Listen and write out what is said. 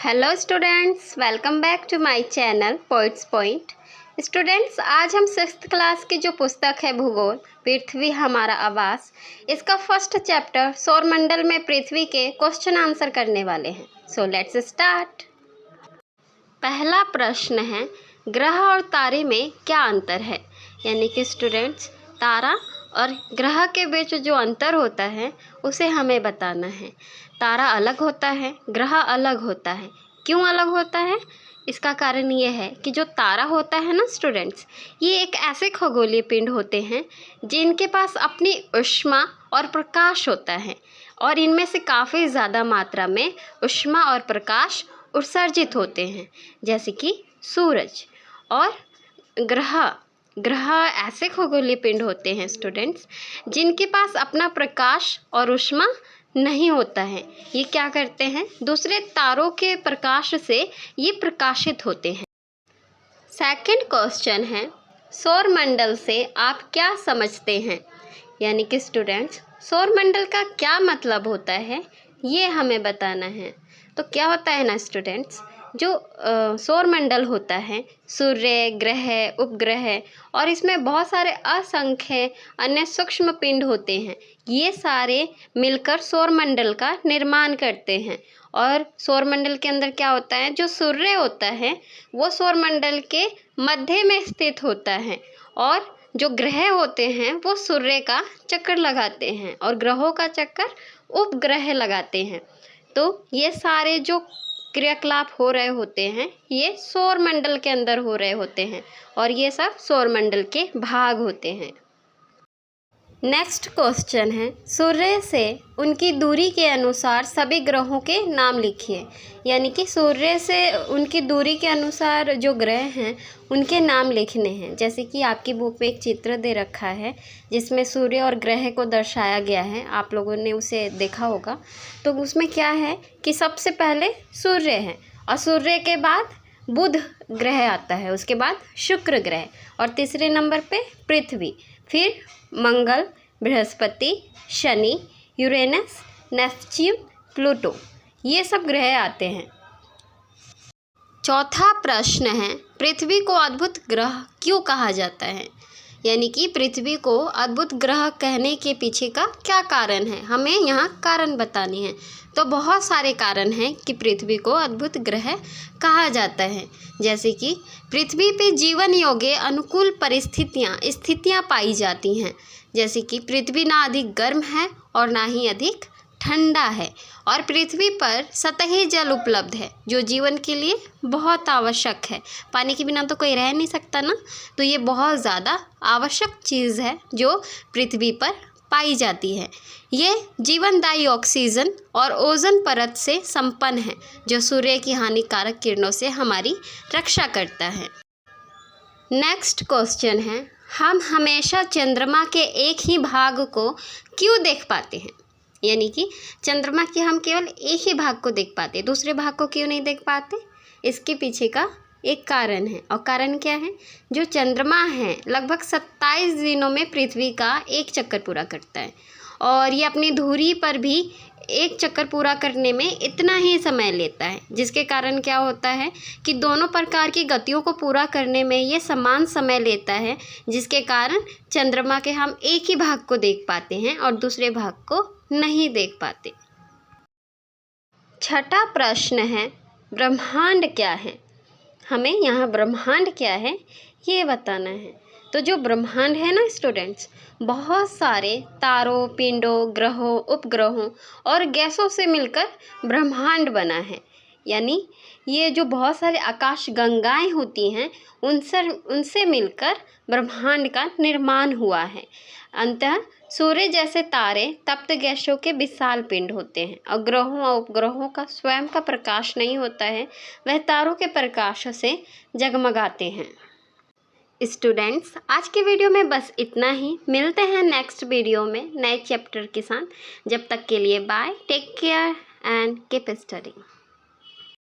Hello students, welcome back to my channel poets point. Students, आज हम 6th class की जो पुस्तक है भूगोल पृथ्वी हमारा आवास, इसका फर्स्ट चैप्टर सौरमंडल में पृथ्वी के क्वेश्चन आंसर करने वाले हैं। So let's start. पहला प्रश्न है, ग्रह और तारे में क्या अंतर है? यानी कि स्टूडेंट्स, तारा और ग्रह के बीच जो अंतर होता है उसे हमें बताना है। तारा अलग होता है, ग्रह अलग होता है। क्यों अलग होता है? इसका कारण ये है कि जो तारा होता है ना स्टूडेंट्स, ये एक ऐसे खगोलीय पिंड होते हैं जिनके पास अपनी ऊष्मा और प्रकाश होता है और इनमें से काफ़ी ज़्यादा मात्रा में ऊष्मा और प्रकाश उत्सर्जित होते हैं, जैसे कि सूरज। और ग्रह ऐसे खगोलीय पिंड होते हैं स्टूडेंट्स जिनके पास अपना प्रकाश और ऊष्मा नहीं होता है। ये क्या करते हैं? दूसरे तारों के प्रकाश से ये प्रकाशित होते हैं। सेकंड क्वेश्चन है, सौरमंडल से आप क्या समझते हैं? यानी कि स्टूडेंट्स, सौरमंडल का क्या मतलब होता है ये हमें बताना है। तो क्या होता है ना स्टूडेंट्स, जो सौरमंडल होता है, सूर्य, ग्रह, उपग्रह और इसमें बहुत सारे असंख्य अन्य सूक्ष्म पिंड होते हैं। ये सारे मिलकर सौरमंडल का निर्माण करते हैं। और सौरमंडल के अंदर क्या होता है, जो सूर्य होता है वो सौरमंडल के मध्य में स्थित होता है और जो ग्रह होते हैं वो सूर्य का चक्कर लगाते हैं और ग्रहों का चक्कर उपग्रह लगाते हैं। तो ये सारे जो क्रियाकलाप हो रहे होते हैं ये सौरमंडल के अंदर हो रहे होते हैं और ये सब सौरमंडल के भाग होते हैं। नेक्स्ट क्वेश्चन है, सूर्य से उनकी दूरी के अनुसार सभी ग्रहों के नाम लिखिए। यानी कि सूर्य से उनकी दूरी के अनुसार जो ग्रह हैं उनके नाम लिखने हैं। जैसे कि आपकी बुक में एक चित्र दे रखा है जिसमें सूर्य और ग्रह को दर्शाया गया है, आप लोगों ने उसे देखा होगा। तो उसमें क्या है कि सबसे पहले सूर्य है और सूर्य के बाद बुध ग्रह आता है, उसके बाद शुक्र ग्रह और तीसरे नंबर पे पृथ्वी, फिर मंगल, बृहस्पति, शनि, यूरेनस, नेपच्यून, प्लूटो, ये सब ग्रह आते हैं। चौथा प्रश्न है, पृथ्वी को अद्भुत ग्रह क्यों कहा जाता है? यानी कि पृथ्वी को अद्भुत ग्रह कहने के पीछे का क्या कारण है, हमें यहाँ कारण बताने हैं। तो बहुत सारे कारण हैं कि पृथ्वी को अद्भुत ग्रह कहा जाता है। जैसे कि पृथ्वी पे जीवन योग्य अनुकूल स्थितियाँ पाई जाती हैं। जैसे कि पृथ्वी ना अधिक गर्म है और ना ही अधिक ठंडा है और पृथ्वी पर सतही जल उपलब्ध है जो जीवन के लिए बहुत आवश्यक है। पानी के बिना तो कोई रह नहीं सकता ना, तो ये बहुत ज़्यादा आवश्यक चीज़ है जो पृथ्वी पर पाई जाती है। ये जीवनदायी ऑक्सीजन और ओजोन परत से संपन्न है जो सूर्य की हानिकारक किरणों से हमारी रक्षा करता है। नेक्स्ट क्वेश्चन है, हम हमेशा चंद्रमा के एक ही भाग को क्यों देख पाते हैं? यानी कि चंद्रमा के हम केवल एक ही भाग को देख पाते हैं, दूसरे भाग को क्यों नहीं देख पाते? इसके पीछे का एक कारण है और कारण क्या है, जो चंद्रमा है लगभग 27 दिनों में पृथ्वी का एक चक्कर पूरा करता है और ये अपनी धुरी पर भी एक चक्कर पूरा करने में इतना ही समय लेता है, जिसके कारण क्या होता है कि दोनों प्रकार की गतियों को पूरा करने में ये समान समय लेता है, जिसके कारण चंद्रमा के हम एक ही भाग को देख पाते हैं और दूसरे भाग को नहीं देख पाते। छठा प्रश्न है, ब्रह्मांड क्या है? हमें यहाँ ब्रह्मांड क्या है ये बताना है। तो जो ब्रह्मांड है ना स्टूडेंट्स, बहुत सारे तारों, पिंडों, ग्रहों, उपग्रहों और गैसों से मिलकर ब्रह्मांड बना है। यानी ये जो बहुत सारे आकाश गंगाएं होती हैं उनसे मिलकर ब्रह्मांड का निर्माण हुआ है। अंततः सूर्य जैसे तारे तप्त गैसों के विशाल पिंड होते हैं और ग्रहों और उपग्रहों का स्वयं का प्रकाश नहीं होता है, वह तारों के प्रकाश से जगमगाते हैं। स्टूडेंट्स, आज के वीडियो में बस इतना ही। मिलते हैं नेक्स्ट वीडियो में नए चैप्टर के साथ। जब तक के लिए bye, take care and keep studying.